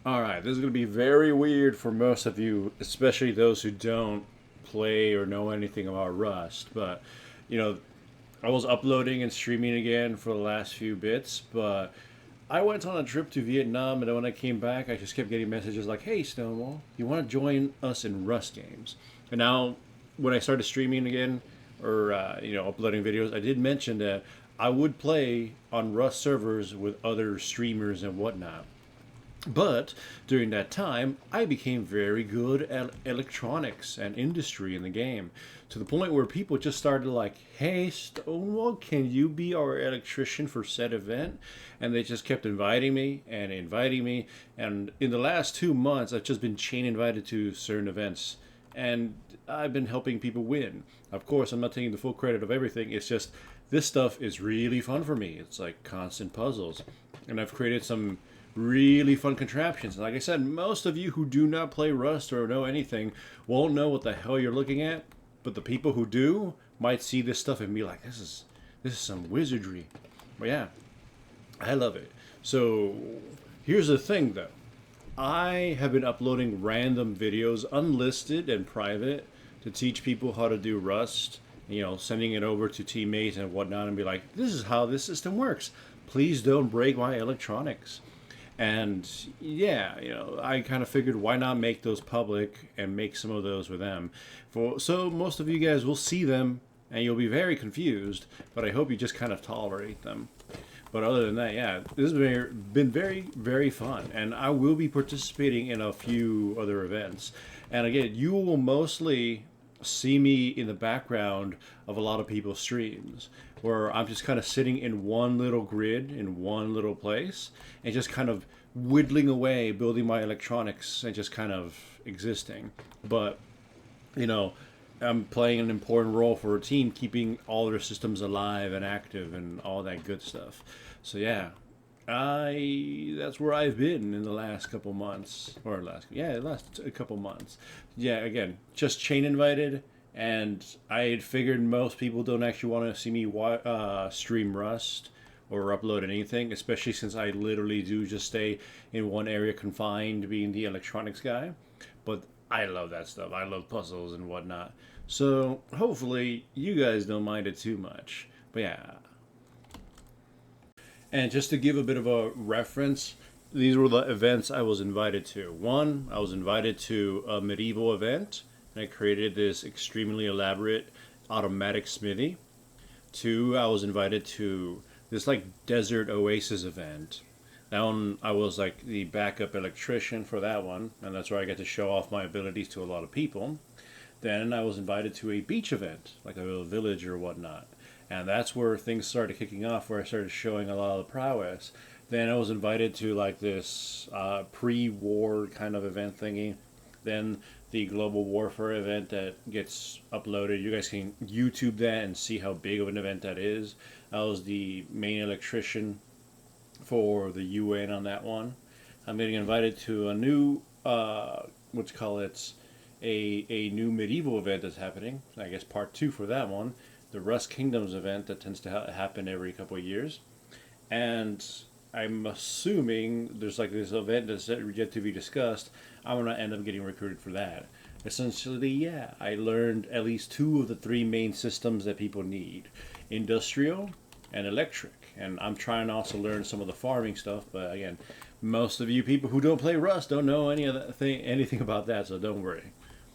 All right, this is going to be very weird for most of you, especially those who don't play or know anything about Rust. But, you know, I was uploading and streaming again for the last few bits, but I went on a trip to Vietnam, and then when I came back, I just kept getting messages like, "Hey, Stonewall, you want to join us in Rust games?" And now, when I started streaming again, or uploading videos, I did mention that I would play on Rust servers with other streamers and whatnot. But during that time, I became very good at electronics and industry in the game, to the point where people just started like, "Hey, Stonewall, can you be our electrician for said event?" And they just kept inviting me and inviting me. And in the last 2 months, I've just been chain invited to certain events, and I've been helping people win. Of course, I'm not taking the full credit of everything. It's just this stuff is really fun for me. It's like constant puzzles, and I've created some really fun contraptions. And like I said, most of you who do not play Rust or know anything won't know what the hell you're looking at. But the people who do might see this stuff and be like, "This is some wizardry." But yeah, I love it. So here's the thing, though. I have been uploading random videos, unlisted and private, to teach people how to do Rust. Sending it over to teammates and whatnot, and be like, "This is how this system works. Please don't break my electronics." And yeah, I kind of figured why not make those public and make some of those with them. So most of you guys will see them and you'll be very confused, but I hope you just kind of tolerate them. But other than that, yeah, this has been very, very fun. And I will be participating in a few other events. And again, you will mostly see me in the background of a lot of people's streams, where I'm just kind of sitting in one little grid in one little place and just kind of whittling away, building my electronics and just kind of existing. But, you know, I'm playing an important role for a team, keeping all their systems alive and active and all that good stuff. So yeah, I that's where I've been in the last couple months, or last a couple months. Yeah, again, just chain invited, and I had figured most people don't actually want to see me stream Rust or upload anything, especially since I literally do just stay in one area confined, being the electronics guy. But I love that stuff. I love puzzles and whatnot. So hopefully you guys don't mind it too much. But yeah, and just to give a bit of a reference, these were the events I was invited to. One, I was invited to a medieval event, and I created this extremely elaborate automatic smithy. Two, I was invited to this like desert oasis event. That one, I was like the backup electrician for that one, and that's where I get to show off my abilities to a lot of people. Then I was invited to a beach event, like a little village or whatnot. And that's where things started kicking off, where I started showing a lot of the prowess. Then I was invited to like this pre-war kind of event thingy. Then the global warfare event that gets uploaded. You guys can YouTube that and see how big of an event that is. I was the main electrician for the UN on that one. I'm getting invited to a new, what's call it, a new medieval event that's happening. I guess part two for that one. The Rust Kingdoms event that tends to happen every couple of years. And I'm assuming there's like this event that's yet to be discussed. I'm going to end up getting recruited for that. Essentially, yeah, I learned at least two of the three main systems that people need: industrial and electric. And I'm trying to also learn some of the farming stuff, but again, most of you people who don't play Rust don't know anything about that, so don't worry.